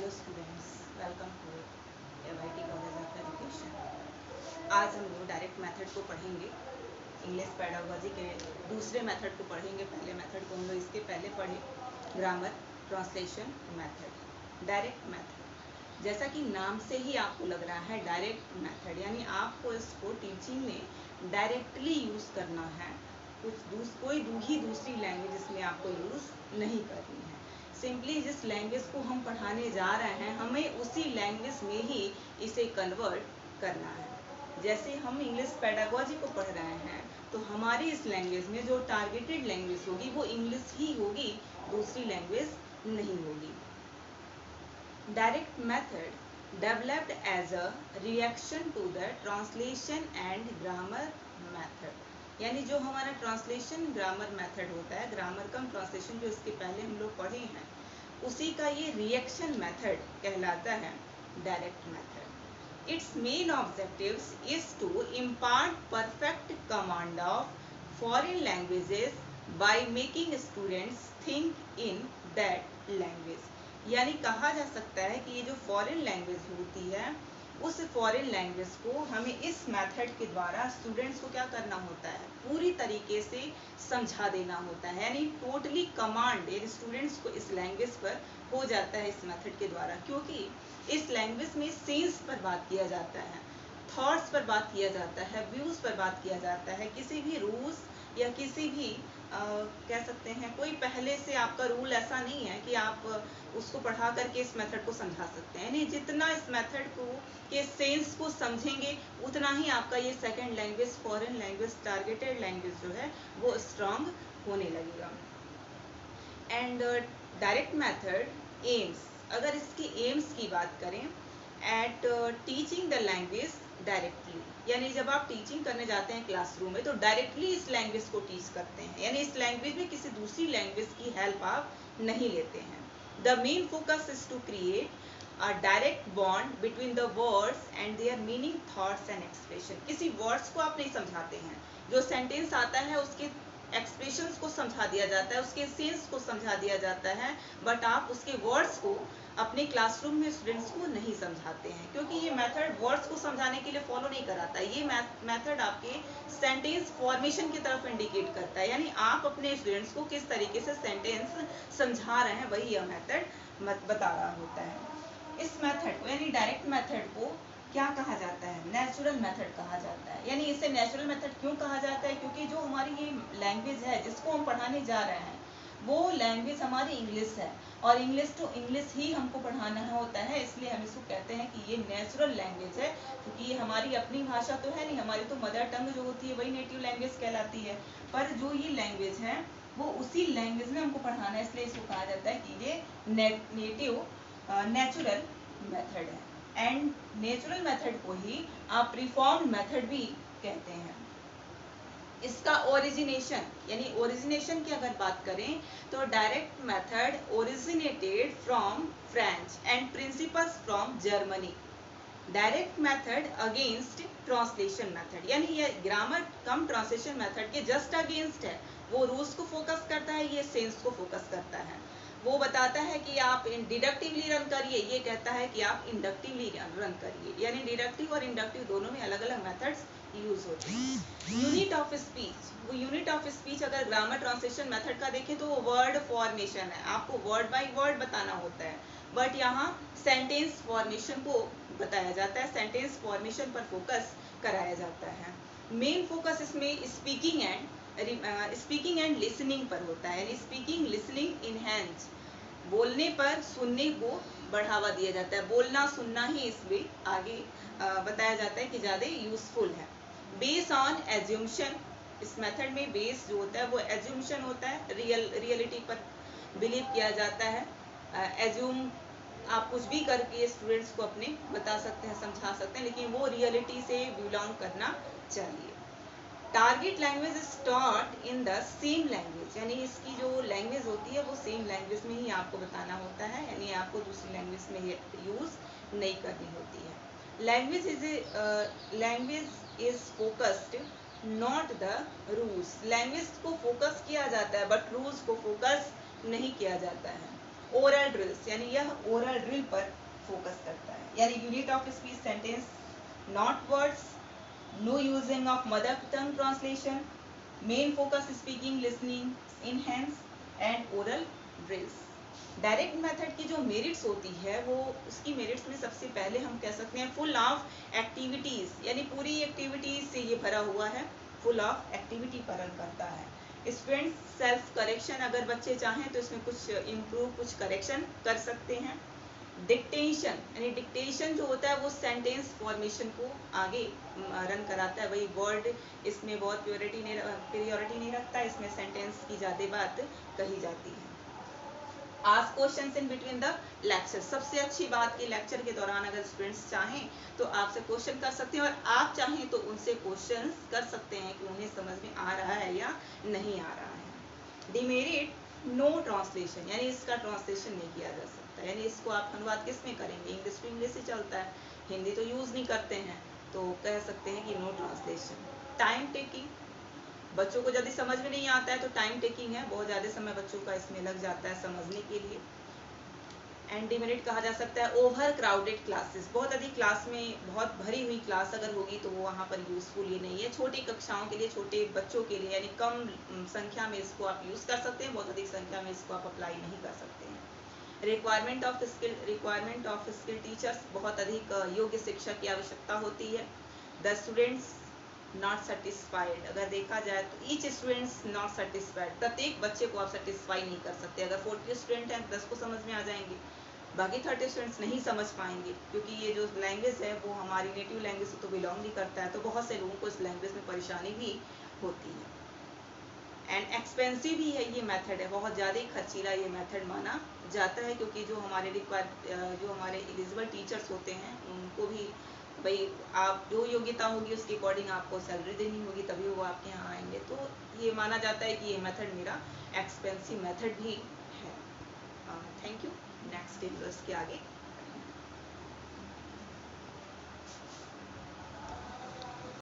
Hello students, welcome to MIT college of education. आज हम लोग डायरेक्ट मेथड को पढ़ेंगे। इंग्लिश पेडागोजी के दूसरे मेथड को पढ़ेंगे। पहले मेथड को हम लोग इसके पहले पढ़े, grammar translation method. Direct method, जैसा कि नाम से ही आपको लग रहा है डायरेक्ट मेथड, यानी आपको इसको टीचिंग में डायरेक्टली यूज़ करना है। कोई दूसरी लैंग्वेज इसमें आपको यूज़ नहीं करनी है। सिंपली जिस लैंग्वेज को हम पढ़ाने जा रहे हैं, हमें उसी लैंग्वेज में ही इसे कन्वर्ट करना है। जैसे हम इंग्लिश पेडागोजी को पढ़ रहे हैं, तो हमारी इस लैंग्वेज में जो टारगेटेड लैंग्वेज होगी वो इंग्लिश ही होगी, दूसरी लैंग्वेज नहीं होगी। Direct method developed as a reaction to the translation and grammar method, यानी जो हमारा ट्रांसलेशन ग्रामर मेथड होता है, ग्रामर कम ट्रांसलेशन जो इसके पहले हम लोग पढ़े हैं, उसी का ये रिएक्शन मेथड कहलाता है direct method. Its main objectives is to impart perfect command of foreign languages by making students think in that language, यानी कहा जा सकता है कि ये जो फॉरेन लैंग्वेज होती है, उस फॉरेन लैंग्वेज को हमें इस मेथड के द्वारा स्टूडेंट्स को क्या करना होता है, पूरी तरीके से समझा देना होता है। यानी टोटली कमांड यानी स्टूडेंट्स को इस लैंग्वेज पर हो जाता है इस मेथड के द्वारा, क्योंकि इस लैंग्वेज में सेंस पर बात किया जाता है, थॉट्स पर बात किया जाता है, व्यूज पर बात किया जाता है। किसी भी रूल्स या किसी भी कह सकते हैं कोई पहले से आपका रूल ऐसा नहीं है कि आप उसको पढ़ा करके इस मेथड को समझा सकते हैं। नहीं, जितना इस मेथड को के सेंस को समझेंगे, उतना ही आपका ये second language, foreign language, targeted language जो है वो स्ट्रांग होने लगेगा। एंड डायरेक्ट मेथड एम्स, अगर इसकी एम्स की बात करें, at teaching the language directly, यानी जब आप टीचिंग करने जाते हैं क्लासरूम में, तो डायरेक्टली इस लैंग्वेज को टीच करते हैं, यानी इस लैंग्वेज में किसी दूसरी लैंग्वेज की हेल्प आप नहीं लेते हैं। The main focus is to create a direct bond between the words and their meaning, thoughts and expression। किसी वर्ड्स को आप नहीं समझाते हैं, जो सेंटेंस आता है उसके एक्सप्रेशंस को समझा दिया जाता है, उसके सेंस को समझा दिया जाता है, बट आप उसके वर्ड्स को अपने क्लासरूम में स्टूडेंट्स को नहीं समझाते हैं, क्योंकि ये मेथड वर्ड्स को समझाने के लिए फॉलो नहीं कराता। ये मेथड आपके सेंटेंस फॉर्मेशन की तरफ इंडिकेट करता है, यानी आप अपने स्टूडेंट्स को किस तरीके से सेंटेंस समझा रहे हैं, वही यह मेथड बता रहा होता है। इस मेथड को यानी डायरेक्ट मेथड को क्या कहा जाता है, नेचुरल मेथड कहा जाता है। यानी इसे नेचुरल मेथड क्यों कहा जाता है, क्योंकि जो हमारी ये लैंग्वेज है जिसको हम पढ़ाने जा रहे हैं, वो लैंग्वेज हमारी इंग्लिश है, और इंग्लिश टू इंग्लिश ही हमको पढ़ाना होता है, इसलिए हम इसको कहते हैं कि ये नेचुरल लैंग्वेज है। क्योंकि ये हमारी अपनी भाषा तो है नहीं, हमारी तो मदर टंग जो होती है वही नेटिव लैंग्वेज कहलाती है, पर जो ये लैंग्वेज है वो उसी लैंग्वेज में हमको पढ़ाना है, इसलिए इसको कहा जाता है कि ये नेटिव नेचुरल मेथड है। एंड नेचुरल मेथड को ही आप रिफॉर्म्ड मेथड भी कहते हैं। इसका ओरिजिनेशन, यानी ओरिजिनेशन की अगर बात करें, तो direct method originated from French and principles from Germany. Direct method against translation method, यानी ये ग्रामर कम ट्रांसलेशन मेथड के जस्ट अगेंस्ट है। वो रूल्स को फोकस करता है, ये सेंस को फोकस करता है। वो बताता है कि आप डिडक्टिवली रन करिए, ये कहता है कि आप इंडक्टिवली रन करिए, यानी डिडक्टिव और इंडक्टिव दोनों में अलग अलग मेथड्स यूज होते हैं। यूनिट ऑफ स्पीच, वो यूनिट ऑफ स्पीच अगर ग्रामर ट्रांसलेशन मेथड का देखें तो वो वर्ड फॉर्मेशन है, आपको वर्ड बाय वर्ड बताना होता है, बट यहाँ सेंटेंस फॉर्मेशन को बताया जाता है, सेंटेंस फॉर्मेशन पर फोकस कराया जाता है। मेन फोकस इसमें स्पीकिंग एंड लिसनिंग पर होता है, यानी स्पीकिंग लिसनिंग इनहैंस, बोलने पर सुनने को बढ़ावा दिया जाता है, बोलना सुनना ही इसमें आगे बताया जाता है कि ज़्यादा यूजफुल है। बेस ऑन एज्यूम्शन, इस मेथड में बेस जो होता है वो एज्यूम्शन होता है, रियलिटी पर बिलीव किया जाता है। एज्यूम आप कुछ भी करके स्टूडेंट्स को अपने बता सकते हैं, समझा सकते हैं, लेकिन वो रियलिटी से बिलोंग करना चाहिए। Target language is taught in the same language, यानी इसकी जो लैंग्वेज होती है वो सेम लैंग्वेज में ही आपको बताना होता है, यानी आपको दूसरी लैंग्वेज में यूज नहीं करनी होती है। Language is focused not the rules, language को फोकस किया जाता है बट रूल्स को फोकस नहीं किया जाता है। ओरल ड्रिल्स, यानी यह ओरल ड्रिल पर फोकस करता है। यानी unit of speech sentence, not words, know using of mother tongue translation, main focus speaking, listening, enhance and oral drills. Direct method की जो मेरिट्स होती है वो उसकी मेरिट्स में सबसे पहले हम कह सकते हैं फुल ऑफ एक्टिविटीज, यानी पूरी एक्टिविटीज से ये भरा हुआ है, फुल ऑफ एक्टिविटी पर रन करता है। स्टूडेंट्स सेल्फ करेक्शन, अगर बच्चे चाहें तो इसमें कुछ इम्प्रूव, कुछ करेक्शन कर सकते हैं। डिक्टेशन, यानी डिक्टेशन जो होता है वो सेंटेंस फॉर्मेशन को आगे रन कराता है। वही वर्ड इसमें बहुत प्रियोरिटी नहीं रखता, इसमें सेंटेंस की ज़्यादा बात कही जाती है। Ask questions in between the lecture, सबसे अच्छी बात की लेक्चर के दौरान अगर स्टूडेंट्स चाहें तो आपसे क्वेश्चन कर सकते हैं, और आप चाहें तो उनसे क्वेश्चंस कर सकते हैं कि उन्हें समझ में आ रहा है या नहीं आ रहा है। डिमेरिट, नो ट्रांसलेशन, यानी इसका ट्रांसलेशन नहीं किया जा सकता, यानी इसको आप अनुवाद किस में करेंगे, इंग्लिश टू इंग्लिश ही चलता है, हिंदी तो यूज नहीं करते हैं, तो कह सकते हैं कि नो ट्रांसलेशन। टाइम टेकिंग, बच्चों को जल्दी समझ में नहीं आता है तो टाइम टेकिंग है, बहुत ज़्यादा समय बच्चों का इसमें लग जाता है समझने के लिए। एंड डिमेरिट कहा जा सकता है ओवर क्राउडेड क्लासेस, बहुत अधिक क्लास में, बहुत भरी हुई क्लास अगर होगी तो वो वहाँ पर यूजफुल ये नहीं है। छोटी कक्षाओं के लिए, छोटे बच्चों के लिए, यानी कम संख्या में इसको आप यूज़ कर सकते हैं, बहुत अधिक संख्या में इसको आप अप्लाई नहीं कर सकते हैं। रिक्वायरमेंट ऑफ स्किल टीचर्स, बहुत अधिक योग्य शिक्षक की आवश्यकता होती है। द स्टूडेंट्स नॉट सेटिस्फाइड, अगर देखा जाए तो ईच स्टूडेंट्स नॉट सेटिस्फाइड, प्रत्येक बच्चे को आप सेटिस्फाई नहीं कर सकते। अगर 40 स्टूडेंट हैं 10 को समझ में आ जाएंगे, बाकी 30 स्टूडेंट्स नहीं समझ पाएंगे, क्योंकि ये जो लैंग्वेज है वो हमारी नेटिव लैंग्वेज से तो बिलोंग नहीं करता है, तो बहुत से लोगों को इस लैंग्वेज में परेशानी भी होती है। एंड एक्सपेंसिव भी है ये मेथड है, बहुत ज़्यादा ही खर्चीला ये मेथड माना जाता है, क्योंकि जो हमारे एलिजिबल टीचर्स होते हैं उनको भी भाई आप जो योग्यता होगी उसके अकॉर्डिंग आपको सैलरी देनी होगी, तभी वो आपके यहाँ आएंगे, तो ये माना जाता है कि ये मेथड मेरा एक्सपेंसिव मेथड भी है। Thank you. नेक्स्ट इसके आगे